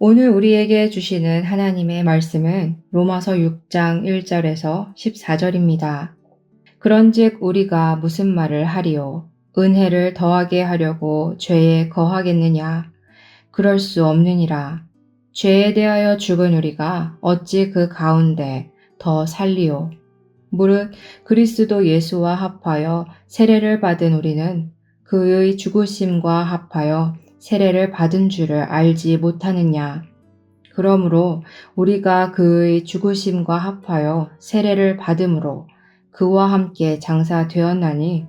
오늘 우리에게 주시는 하나님의 말씀은 로마서 6장 1절에서 14절입니다. 그런즉 우리가 무슨 말을 하리요? 은혜를 더하게 하려고 죄에 거하겠느냐? 그럴 수 없느니라. 죄에 대하여 죽은 우리가 어찌 그 가운데 더 살리요? 무릇 그리스도 예수와 합하여 세례를 받은 우리는 그의 죽으심과 합하여 세례를 받은 줄을 알지 못하느냐. 그러므로 우리가 그의 죽으심과 합하여 세례를 받음으로 그와 함께 장사되었나니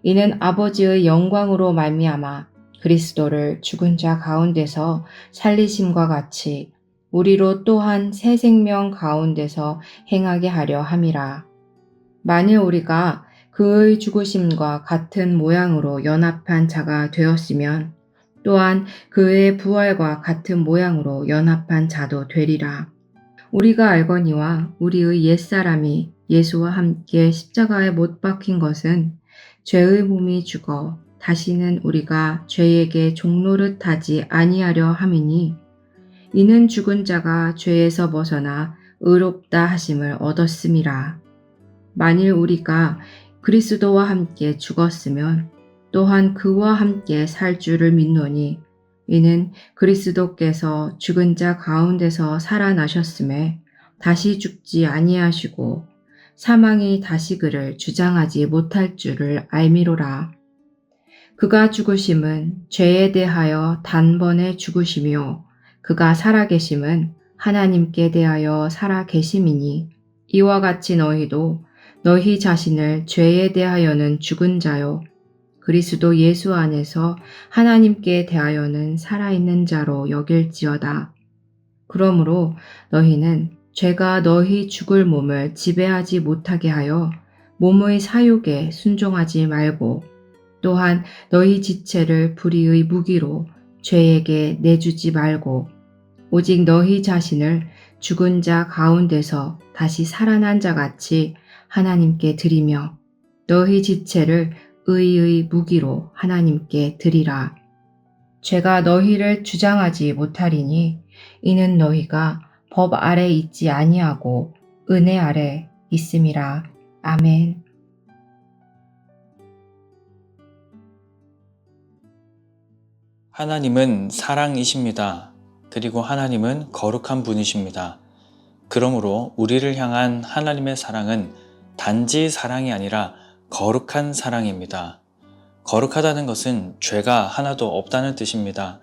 이는 아버지의 영광으로 말미암아 그리스도를 죽은 자 가운데서 살리심과 같이 우리로 또한 새 생명 가운데서 행하게 하려 함이라. 만일 우리가 그의 죽으심과 같은 모양으로 연합한 자가 되었으면 또한 그의 부활과 같은 모양으로 연합한 자도 되리라. 우리가 알거니와 우리의 옛사람이 예수와 함께 십자가에 못 박힌 것은 죄의 몸이 죽어 다시는 우리가 죄에게 종노릇하지 아니하려 함이니 이는 죽은 자가 죄에서 벗어나 의롭다 하심을 얻었음이라. 만일 우리가 그리스도와 함께 죽었으면 또한 그와 함께 살 줄을 믿노니 이는 그리스도께서 죽은 자 가운데서 살아나셨음에 다시 죽지 아니하시고 사망이 다시 그를 주장하지 못할 줄을 알미로라. 그가 죽으심은 죄에 대하여 단번에 죽으시며 그가 살아계심은 하나님께 대하여 살아계심이니 이와 같이 너희도 너희 자신을 죄에 대하여는 죽은 자요 그리스도 예수 안에서 하나님께 대하여는 살아있는 자로 여길지어다. 그러므로 너희는 죄가 너희 죽을 몸을 지배하지 못하게 하여 몸의 사욕에 순종하지 말고 또한 너희 지체를 불의의 무기로 죄에게 내주지 말고 오직 너희 자신을 죽은 자 가운데서 다시 살아난 자 같이 하나님께 드리며 너희 지체를 의의 무기로 하나님께 드리라. 죄가 너희를 주장하지 못하리니 이는 너희가 법 아래 있지 아니하고 은혜 아래 있음이라. 아멘. 하나님은 사랑이십니다. 그리고 하나님은 거룩한 분이십니다. 그러므로 우리를 향한 하나님의 사랑은 단지 사랑이 아니라 거룩한 사랑입니다. 거룩하다는 것은 죄가 하나도 없다는 뜻입니다.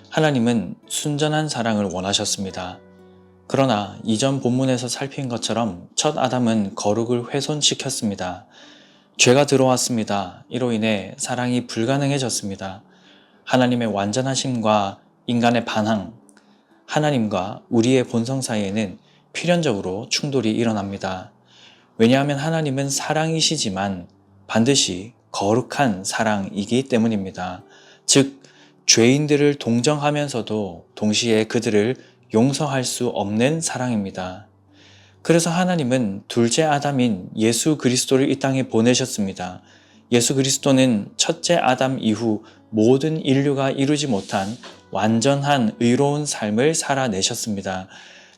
하나님은 순전한 사랑을 원하셨습니다. 그러나 이전 본문에서 살핀 것처럼 첫 아담은 거룩을 훼손시켰습니다. 죄가 들어왔습니다. 이로 인해 사랑이 불가능해졌습니다. 하나님의 완전하심과 인간의 반항, 하나님과 우리의 본성 사이에는 필연적으로 충돌이 일어납니다. 왜냐하면 하나님은 사랑이시지만 반드시 거룩한 사랑이기 때문입니다. 즉, 죄인들을 동정하면서도 동시에 그들을 용서할 수 없는 사랑입니다. 그래서 하나님은 둘째 아담인 예수 그리스도를 이 땅에 보내셨습니다. 예수 그리스도는 첫째 아담 이후 모든 인류가 이루지 못한 완전한 의로운 삶을 살아내셨습니다.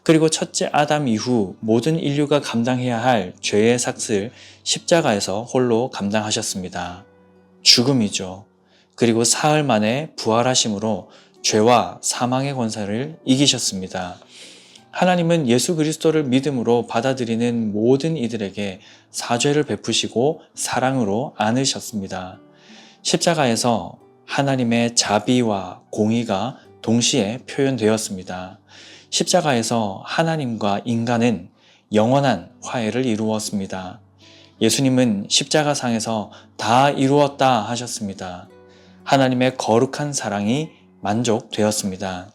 그리고 첫째 아담 이후 모든 인류가 감당해야 할 죄의 삭을 십자가에서 홀로 감당하셨습니다. 죽음이죠. 그리고 사흘 만에 부활하심으로 죄와 사망의 권세를 이기셨습니다. 하나님은 예수 그리스도를 믿음으로 받아들이는 모든 이들에게 사죄를 베푸시고 사랑으로 안으셨습니다. 십자가에서 하나님의 자비와 공의가 동시에 표현되었습니다. 십자가에서 하나님과 인간은 영원한 화해를 이루었습니다. 예수님은 십자가상에서 다 이루었다 하셨습니다. 하나님의 거룩한 사랑이 만족되었습니다.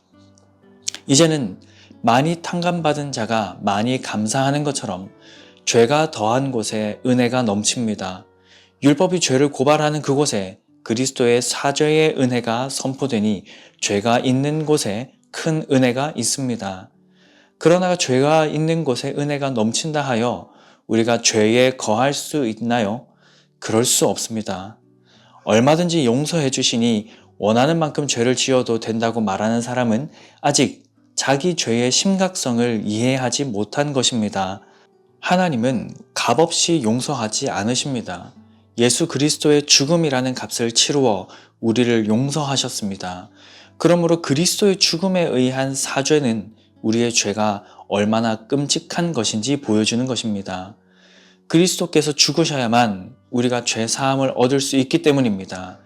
이제는 많이 탕감받은 자가 많이 감사하는 것처럼 죄가 더한 곳에 은혜가 넘칩니다. 율법이 죄를 고발하는 그곳에 그리스도의 사죄의 은혜가 선포되니 죄가 있는 곳에 큰 은혜가 있습니다. 그러나 죄가 있는 곳에 은혜가 넘친다 하여 우리가 죄에 거할 수 있나요? 그럴 수 없습니다. 얼마든지 용서해 주시니 원하는 만큼 죄를 지어도 된다고 말하는 사람은 아직 자기 죄의 심각성을 이해하지 못한 것입니다. 하나님은 값없이 용서하지 않으십니다. 예수 그리스도의 죽음이라는 값을 치루어 우리를 용서하셨습니다. 그러므로 그리스도의 죽음에 의한 사죄는 우리의 죄가 얼마나 끔찍한 것인지 보여주는 것입니다. 그리스도께서 죽으셔야만 우리가 죄 사함을 얻을 수 있기 때문입니다.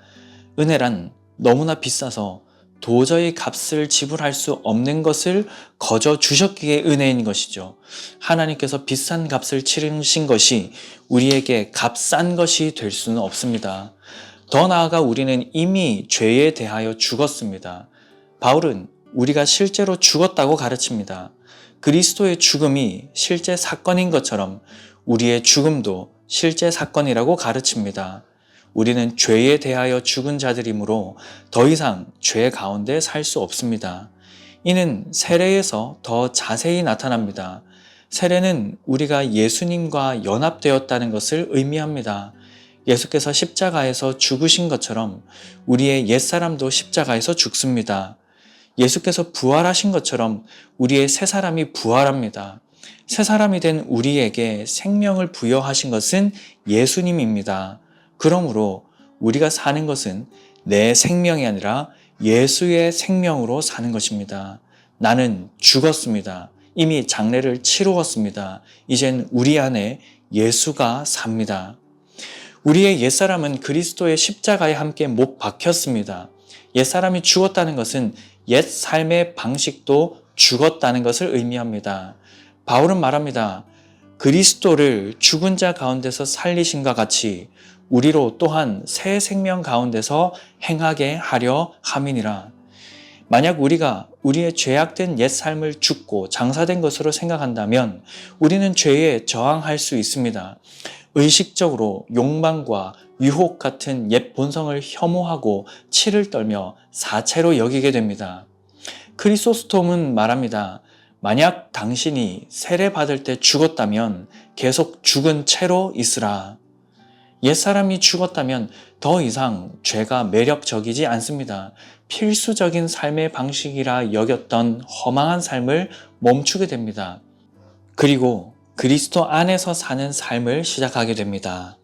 은혜란 너무나 비싸서 도저히 값을 지불할 수 없는 것을 거저 주셨기에 은혜인 것이죠. 하나님께서 비싼 값을 치르신 것이 우리에게 값싼 것이 될 수는 없습니다. 더 나아가 우리는 이미 죄에 대하여 죽었습니다. 바울은 우리가 실제로 죽었다고 가르칩니다. 그리스도의 죽음이 실제 사건인 것처럼 우리의 죽음도 실제 사건이라고 가르칩니다. 우리는 죄에 대하여 죽은 자들이므로 더 이상 죄 가운데 살 수 없습니다. 이는 세례에서 더 자세히 나타납니다. 세례는 우리가 예수님과 연합되었다는 것을 의미합니다. 예수께서 십자가에서 죽으신 것처럼 우리의 옛사람도 십자가에서 죽습니다. 예수께서 부활하신 것처럼 우리의 새사람이 부활합니다. 새사람이 된 우리에게 생명을 부여하신 것은 예수님입니다. 그러므로 우리가 사는 것은 내 생명이 아니라 예수의 생명으로 사는 것입니다. 나는 죽었습니다. 이미 장례를 치루었습니다. 이젠 우리 안에 예수가 삽니다. 우리의 옛사람은 그리스도의 십자가에 함께 못 박혔습니다. 옛사람이 죽었다는 것은 옛 삶의 방식도 죽었다는 것을 의미합니다. 바울은 말합니다. 그리스도를 죽은 자 가운데서 살리신과 같이 우리로 또한 새 생명 가운데서 행하게 하려 함이니라. 만약 우리가 우리의 죄악된 옛 삶을 죽고 장사된 것으로 생각한다면 우리는 죄에 저항할 수 있습니다. 의식적으로 욕망과 유혹 같은 옛 본성을 혐오하고 치를 떨며 사체로 여기게 됩니다. 크리소스톰은 말합니다. 만약 당신이 세례받을 때 죽었다면 계속 죽은 채로 있으라. 옛사람이 죽었다면 더 이상 죄가 매력적이지 않습니다. 필수적인 삶의 방식이라 여겼던 허망한 삶을 멈추게 됩니다. 그리고 그리스도 안에서 사는 삶을 시작하게 됩니다.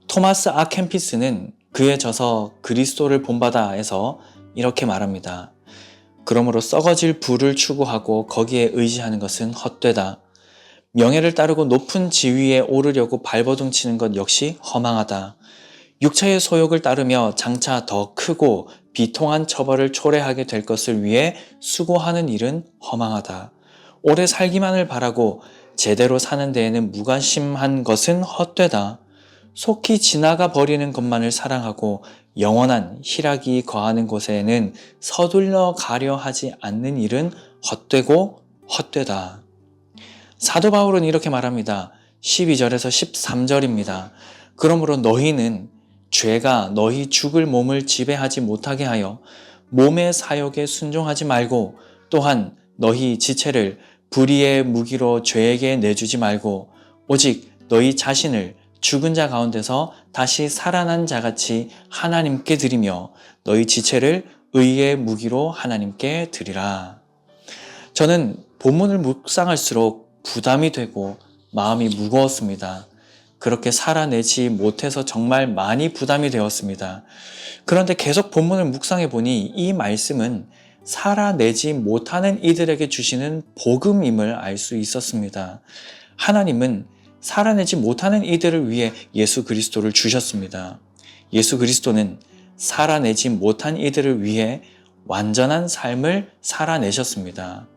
토마스 아켄피스는 그의 저서 그리스도를 본받아에서 이렇게 말합니다. 그러므로 썩어질 부를 추구하고 거기에 의지하는 것은 헛되다. 명예를 따르고 높은 지위에 오르려고 발버둥 치는 것 역시 허망하다. 육체의 소욕을 따르며 장차 더 크고 비통한 처벌을 초래하게 될 것을 위해 수고하는 일은 허망하다. 오래 살기만을 바라고 제대로 사는 데에는 무관심한 것은 헛되다. 속히 지나가 버리는 것만을 사랑하고 영원한 희락이 거하는 곳에는 서둘러 가려 하지 않는 일은 헛되고 헛되다. 사도 바울은 이렇게 말합니다. 12절에서 13절입니다. 그러므로 너희는 죄가 너희 죽을 몸을 지배하지 못하게 하여 몸의 사욕에 순종하지 말고 또한 너희 지체를 불의의 무기로 죄에게 내주지 말고 오직 너희 자신을 죽은 자 가운데서 다시 살아난 자같이 하나님께 드리며 너희 지체를 의의 무기로 하나님께 드리라. 저는 본문을 묵상할수록 부담이 되고 마음이 무거웠습니다. 그렇게 살아내지 못해서 정말 많이 부담이 되었습니다. 그런데 계속 본문을 묵상해 보니 이 말씀은 살아내지 못하는 이들에게 주시는 복음임을 알 수 있었습니다. 하나님은 살아내지 못하는 이들을 위해 예수 그리스도를 주셨습니다. 예수 그리스도는 살아내지 못한 이들을 위해 완전한 삶을 살아내셨습니다.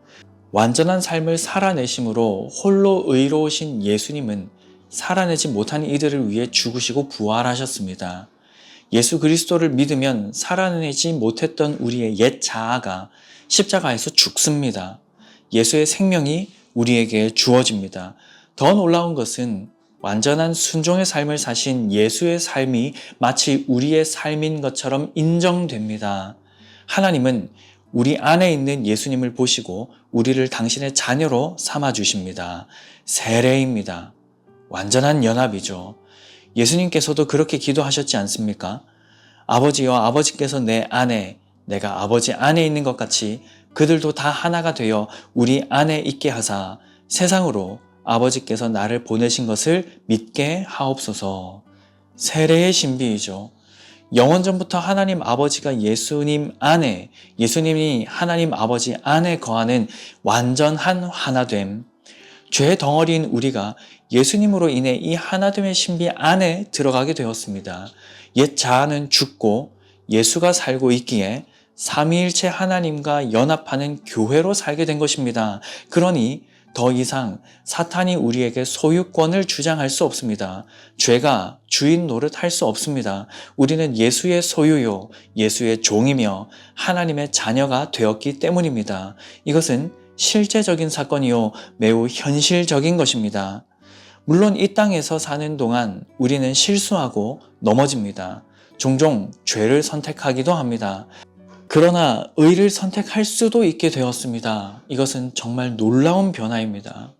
완전한 삶을 살아내심으로 홀로 의로우신 예수님은 살아내지 못한 이들을 위해 죽으시고 부활하셨습니다. 예수 그리스도를 믿으면 살아내지 못했던 우리의 옛 자아가 십자가에서 죽습니다. 예수의 생명이 우리에게 주어집니다. 더 놀라운 것은 완전한 순종의 삶을 사신 예수의 삶이 마치 우리의 삶인 것처럼 인정됩니다. 하나님은 우리 안에 있는 예수님을 보시고 우리를 당신의 자녀로 삼아 주십니다. 세례입니다. 완전한 연합이죠. 예수님께서도 그렇게 기도하셨지 않습니까? 아버지여, 아버지께서 내 안에, 내가 아버지 안에 있는 것 같이 그들도 다 하나가 되어 우리 안에 있게 하사 세상으로 아버지께서 나를 보내신 것을 믿게 하옵소서. 세례의 신비이죠. 영원전부터 하나님 아버지가 예수님 안에, 예수님이 하나님 아버지 안에 거하는 완전한 하나됨. 죄의 덩어리인 우리가 예수님으로 인해 이 하나됨의 신비 안에 들어가게 되었습니다. 옛 자아는 죽고 예수가 살고 있기에 삼위일체 하나님과 연합하는 교회로 살게 된 것입니다. 그러니 더 이상 사탄이 우리에게 소유권을 주장할 수 없습니다. 죄가 주인 노릇할 수 없습니다. 우리는 예수의 소유요, 예수의 종이며 하나님의 자녀가 되었기 때문입니다. 이것은 실제적인 사건이요, 매우 현실적인 것입니다. 물론 이 땅에서 사는 동안 우리는 실수하고 넘어집니다. 종종 죄를 선택하기도 합니다. 그러나 의를 선택할 수도 있게 되었습니다. 이것은 정말 놀라운 변화입니다.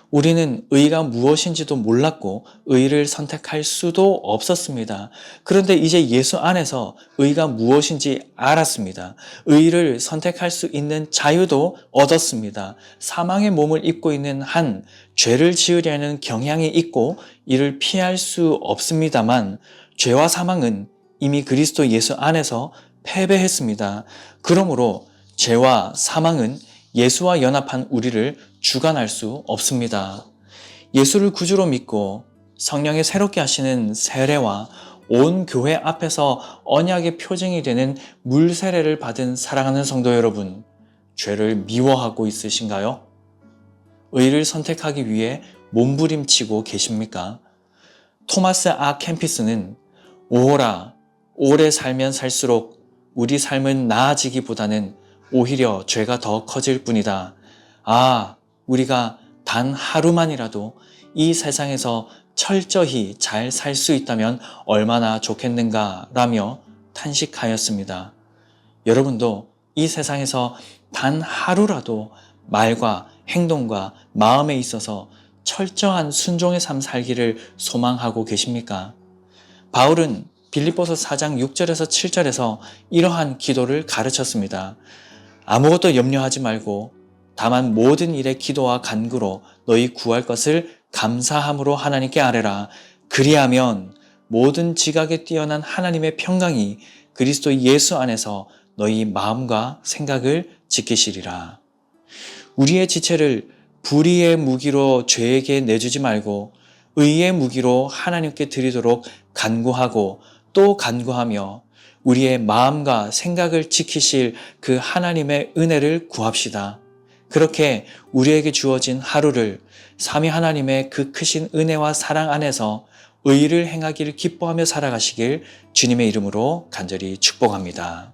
우리는 의가 무엇인지도 몰랐고 의를 선택할 수도 없었습니다. 그런데 이제 예수 안에서 의가 무엇인지 알았습니다. 의를 선택할 수 있는 자유도 얻었습니다. 사망의 몸을 입고 있는 한 죄를 지으려는 경향이 있고 이를 피할 수 없습니다만 죄와 사망은 이미 그리스도 예수 안에서 패배했습니다. 그러므로 죄와 사망은 예수와 연합한 우리를 주관할 수 없습니다. 예수를 구주로 믿고 성령의 새롭게 하시는 세례와 온 교회 앞에서 언약의 표징이 되는 물 세례를 받은 사랑하는 성도 여러분, 죄를 미워하고 있으신가요? 의를 선택하기 위해 몸부림치고 계십니까? 토마스 아 캠피스는 오호라, 오래 살면 살수록 우리 삶은 나아지기보다는 오히려 죄가 더 커질 뿐이다. 아, 우리가 단 하루만이라도 이 세상에서 철저히 잘 살 수 있다면 얼마나 좋겠는가 라며 탄식하였습니다. 여러분도 이 세상에서 단 하루라도 말과 행동과 마음에 있어서 철저한 순종의 삶 살기를 소망하고 계십니까? 바울은 빌립보서 4장 6절에서 7절에서 이러한 기도를 가르쳤습니다. 아무것도 염려하지 말고 다만 모든 일에 기도와 간구로 너희 구할 것을 감사함으로 하나님께 아뢰라. 그리하면 모든 지각에 뛰어난 하나님의 평강이 그리스도 예수 안에서 너희 마음과 생각을 지키시리라. 우리의 지체를 불의의 무기로 죄에게 내주지 말고 의의 무기로 하나님께 드리도록 간구하고 또 간구하며 우리의 마음과 생각을 지키실 그 하나님의 은혜를 구합시다. 그렇게 우리에게 주어진 하루를 삼위 하나님의 그 크신 은혜와 사랑 안에서 의를 행하기를 기뻐하며 살아가시길 주님의 이름으로 간절히 축복합니다.